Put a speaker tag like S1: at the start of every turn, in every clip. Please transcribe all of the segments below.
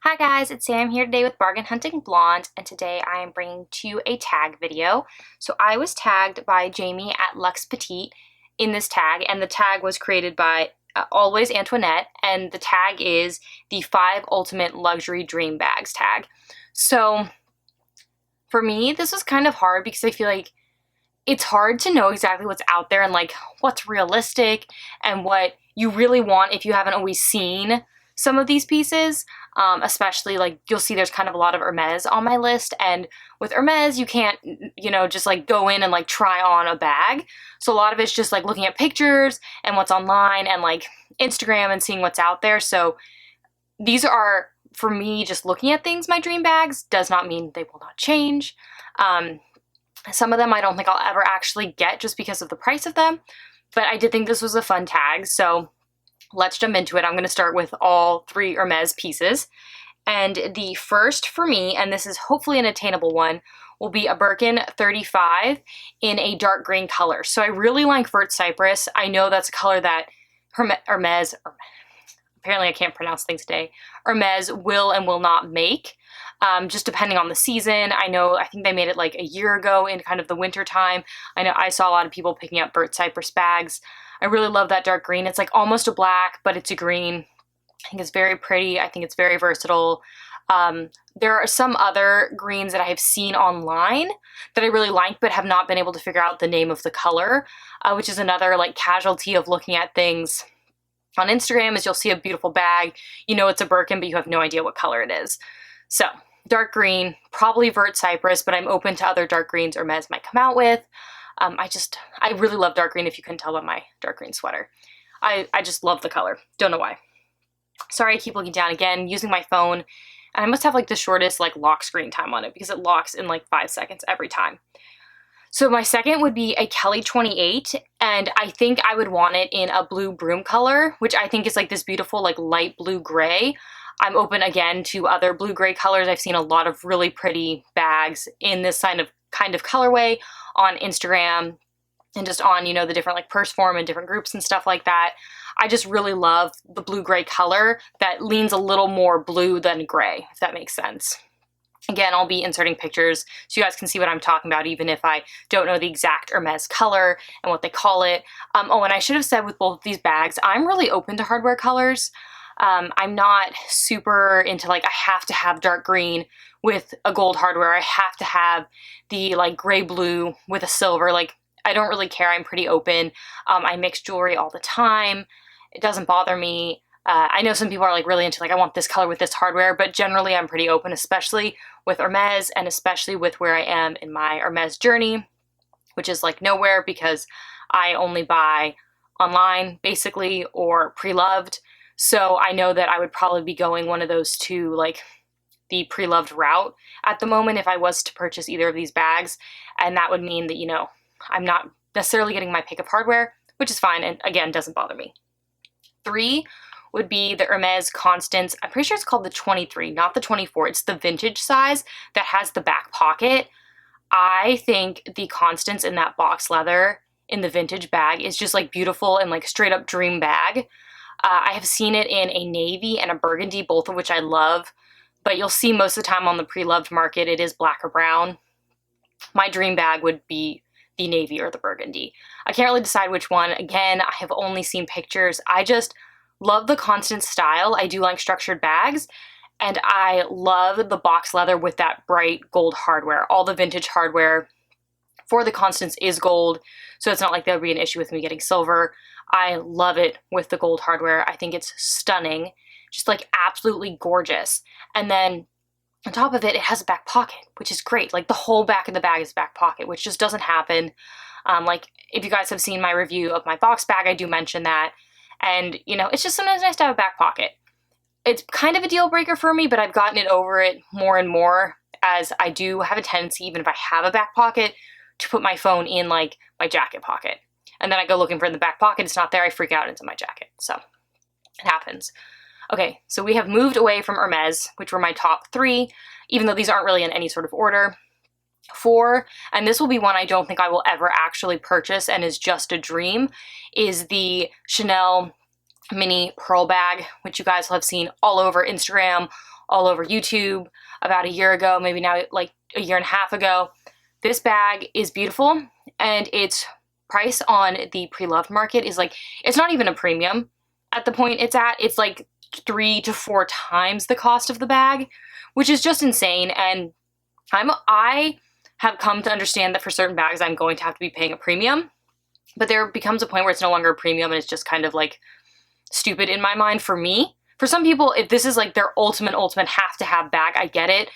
S1: Hi guys, it's Sam here today with Bargain Hunting Blonde, and today I am bringing to you a tag video. So I was tagged by Jaime at LuxPetite in this tag, and the tag was created by Always Antonette, and the tag is the 5 Ultimate Luxury Dream Bags tag. So for me, this was kind of hard because I feel like it's hard to know exactly what's out there and like what's realistic and what you really want if you haven't always seen some of these pieces. Especially like you'll see there's kind of a lot of Hermes on my list, and with Hermes you can't, just like go in and like try on a bag. So a lot of it's just like looking at pictures and what's online and like Instagram and seeing what's out there. So these are, for me, just looking at things, my dream bags does not mean they will not change. Some of them I don't think I'll ever actually get just because of the price of them, but I did think this was a fun tag, so let's jump into it. I'm going to start with all 3 Hermes pieces, and the first for me, and this is hopefully an attainable one, will be a Birkin 35 in a dark green color. So I really like Vert Cypress. I know that's a color that Hermes, apparently I can't pronounce things today, Hermes will and will not make. Just depending on the season. I think they made it like a year ago in kind of the winter time. I know I saw a lot of people picking up Vert Cypress bags. I really love that dark green. It's like almost a black, but it's a green. I think it's very pretty. I think it's very versatile. There are some other greens that I have seen online that I really like, but have not been able to figure out the name of the color, which is another like casualty of looking at things on Instagram. Is you'll see a beautiful bag, it's a Birkin, but you have no idea what color it is. So dark green, probably Vert Cypress, but I'm open to other dark greens Hermes might come out with. I really love dark green, if you couldn't tell by my dark green sweater. I just love the color. Don't know why. Sorry, I keep looking down again, using my phone, and I must have like the shortest like lock screen time on it because it locks in like 5 seconds every time. So my second would be a Kelly 28, and I think I would want it in a blue broom color, which I think is like this beautiful like light blue gray. I'm open again to other blue-gray colors. I've seen a lot of really pretty bags in this kind of colorway on Instagram and just on, the different like purse form and different groups and stuff like that. I just really love the blue-gray color that leans a little more blue than gray, if that makes sense. Again, I'll be inserting pictures so you guys can see what I'm talking about, even if I don't know the exact Hermes color and what they call it. And I should have said with both of these bags, I'm really open to hardware colors. I'm not super into like, I have to have dark green with a gold hardware. I have to have the like gray blue with a silver. Like, I don't really care. I'm pretty open. I mix jewelry all the time. It doesn't bother me. I know some people are like really into like, I want this color with this hardware, but generally I'm pretty open, especially with Hermes and especially with where I am in my Hermes journey, which is like nowhere because I only buy online basically or pre-loved. So I know that I would probably be going one of those two, like the pre-loved route at the moment if I was to purchase either of these bags. And that would mean that, I'm not necessarily getting my pick of hardware, which is fine. And again, doesn't bother me. 3 would be the Hermes Constant. I'm pretty sure it's called the 23, not the 24. It's the vintage size that has the back pocket. I think the Constants in that box leather in the vintage bag is just like beautiful and like straight up dream bag. I have seen it in a navy and a burgundy, both of which I love, but you'll see most of the time on the pre-loved market, it is black or brown. My dream bag would be the navy or the burgundy. I can't really decide which one. Again, I have only seen pictures. I just love the Constant style. I do like structured bags, and I love the box leather with that bright gold hardware. All the vintage hardware for the Constants is gold, so it's not like there would be an issue with me getting silver. I love it with the gold hardware. I think it's stunning, just like absolutely gorgeous. And then on top of it, it has a back pocket, which is great. Like the whole back of the bag is back pocket, which just doesn't happen. Like if you guys have seen my review of my box bag, I do mention that. And it's just sometimes nice to have a back pocket. It's kind of a deal breaker for me, but I've gotten it over it more and more, as I do have a tendency, even if I have a back pocket, to put my phone in like my jacket pocket. And then I go looking for it in the back pocket, it's not there, I freak out into my jacket. So it happens. Okay, so we have moved away from Hermes, which were my top 3, even though these aren't really in any sort of order. 4, and this will be one I don't think I will ever actually purchase and is just a dream, is the Chanel mini pearl bag, which you guys will have seen all over Instagram, all over YouTube about a year ago, maybe now like a year and a half ago. This bag is beautiful, and its price on the Preloved market is like, it's not even a premium at the point it's at. It's like 3 to 4 times the cost of the bag, which is just insane. And I have come to understand that for certain bags, I'm going to have to be paying a premium, but there becomes a point where it's no longer a premium and it's just kind of like stupid in my mind for me. For some people, if this is like their ultimate have to have bag, I get it,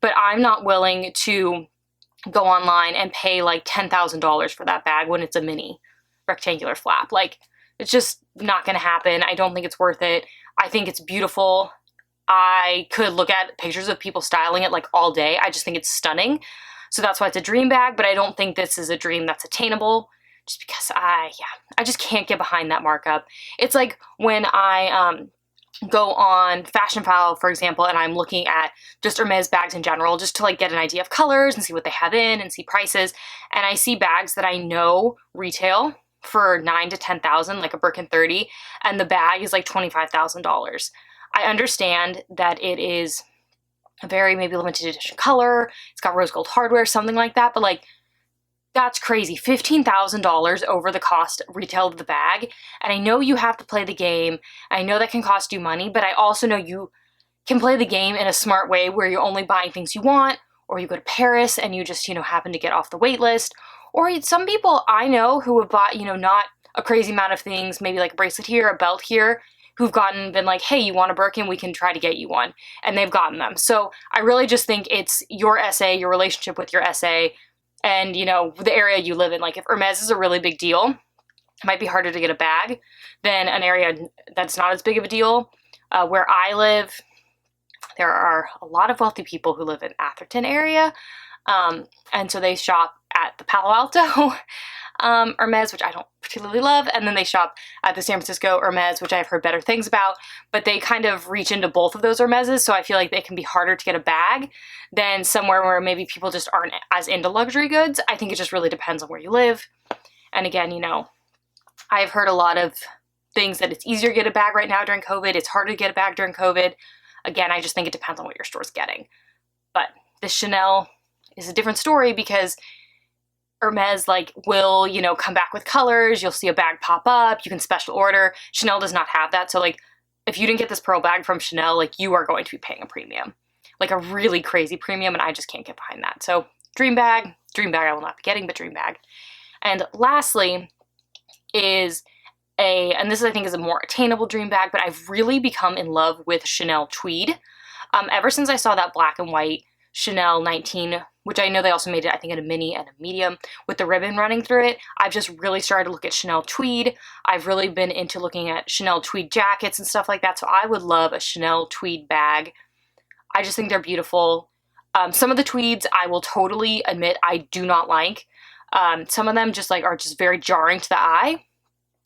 S1: but I'm not willing to go online and pay like $10,000 for that bag when it's a mini rectangular flap. Like, it's just not gonna happen. I don't think it's worth it. I think it's beautiful. I could look at pictures of people styling it like all day. I just think it's stunning. So that's why it's a dream bag, but I don't think this is a dream that's attainable, just because I just can't get behind that markup. It's like when I go on Fashion File, for example, and I'm looking at just Hermes bags in general, just to like get an idea of colors and see what they have in and see prices. And I see bags that I know retail for $9,000 to $10,000, like a Birkin 30, and the bag is like $25,000. I understand that it is a very maybe limited edition color. It's got rose gold hardware, something like that, but like, that's crazy. $15,000 over the cost retail of the bag. And I know you have to play the game. I know that can cost you money, but I also know you can play the game in a smart way where you're only buying things you want, or you go to Paris and you just, happen to get off the wait list. Or some people I know who have bought, not a crazy amount of things, maybe like a bracelet here, a belt here, who've been like, hey, you want a Birkin? We can try to get you one. And they've gotten them. So I really just think it's your SA, your relationship with your SA, and the area you live in. Like, if Hermes is a really big deal, it might be harder to get a bag than an area that's not as big of a deal. Where I live, there are a lot of wealthy people who live in Atherton area, and so they shop at the Palo Alto Hermes, which I don't particularly love, and then they shop at the San Francisco Hermes, which I've heard better things about, but they kind of reach into both of those Hermeses, so I feel like it can be harder to get a bag than somewhere where maybe people just aren't as into luxury goods. I think it just really depends on where you live. And again, I've heard a lot of things that it's easier to get a bag right now during COVID, it's harder to get a bag during COVID. Again, I just think it depends on what your store's getting. But this Chanel is a different story, because Hermes will, come back with colors. You'll see a bag pop up. You can special order. Chanel does not have that. So if you didn't get this pearl bag from Chanel, you are going to be paying a premium, like a really crazy premium. And I just can't get behind that. So dream bag I will not be getting, but dream bag. And lastly is and this I think is a more attainable dream bag, but I've really become in love with Chanel Tweed. Ever since I saw that black and white Chanel 19, which I know they also made it, I think, in a mini and a medium with the ribbon running through it, I've just really started to look at Chanel Tweed. I've really been into looking at Chanel Tweed jackets and stuff like that, so I would love a Chanel Tweed bag. I just think they're beautiful. Some of the tweeds I will totally admit I do not like. Some of them just are just very jarring to the eye,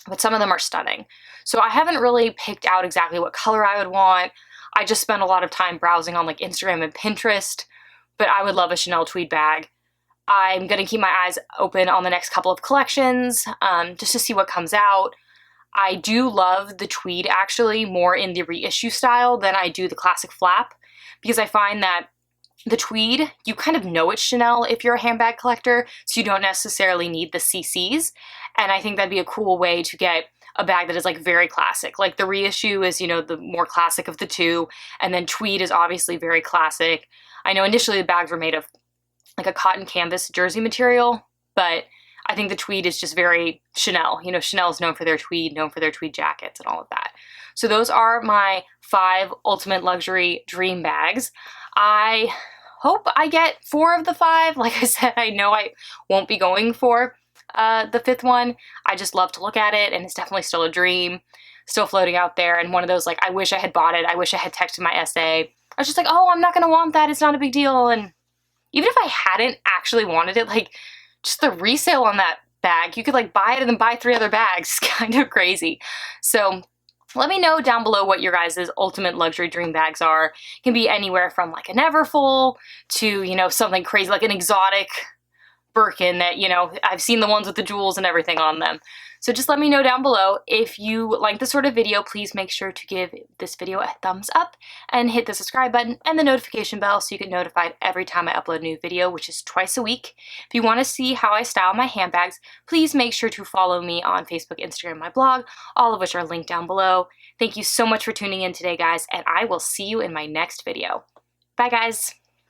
S1: but some of them are stunning. So I haven't really picked out exactly what color I would want. I just spent a lot of time browsing on Instagram and Pinterest, but I would love a Chanel Tweed bag. I'm going to keep my eyes open on the next couple of collections, just to see what comes out. I do love the Tweed actually more in the reissue style than I do the classic flap, because I find that the Tweed, you kind of know it's Chanel if you're a handbag collector, so you don't necessarily need the CCs, and I think that'd be a cool way to get a bag that is very classic. The reissue is, the more classic of the two, and then Tweed is obviously very classic. I know initially the bags were made of a cotton canvas jersey material, but I think the Tweed is just very Chanel. Chanel is known for their Tweed, known for their Tweed jackets and all of that. So those are my 5 ultimate luxury dream bags. I hope I get 4 of the 5. Like I said, I know I won't be going for the 5th one. I just love to look at it, and it's definitely still a dream, still floating out there, and one of those I wish I had bought it. I wish I had texted my SA. I was just oh, I'm not gonna want that, it's not a big deal. And even if I hadn't actually wanted it, just the resale on that bag, you could buy it and then buy 3 other bags. It's kind of crazy. So let me know down below what your guys' ultimate luxury dream bags are. It can be anywhere from a Neverfull to, something crazy, an exotic Birkin that, you know, I've seen the ones with the jewels and everything on them. So just let me know down below. If you like this sort of video, please make sure to give this video a thumbs up and hit the subscribe button and the notification bell so you get notified every time I upload a new video, which is twice a week. If you want to see how I style my handbags, please make sure to follow me on Facebook, Instagram, my blog, all of which are linked down below. Thank you so much for tuning in today, guys, and I will see you in my next video. Bye, guys.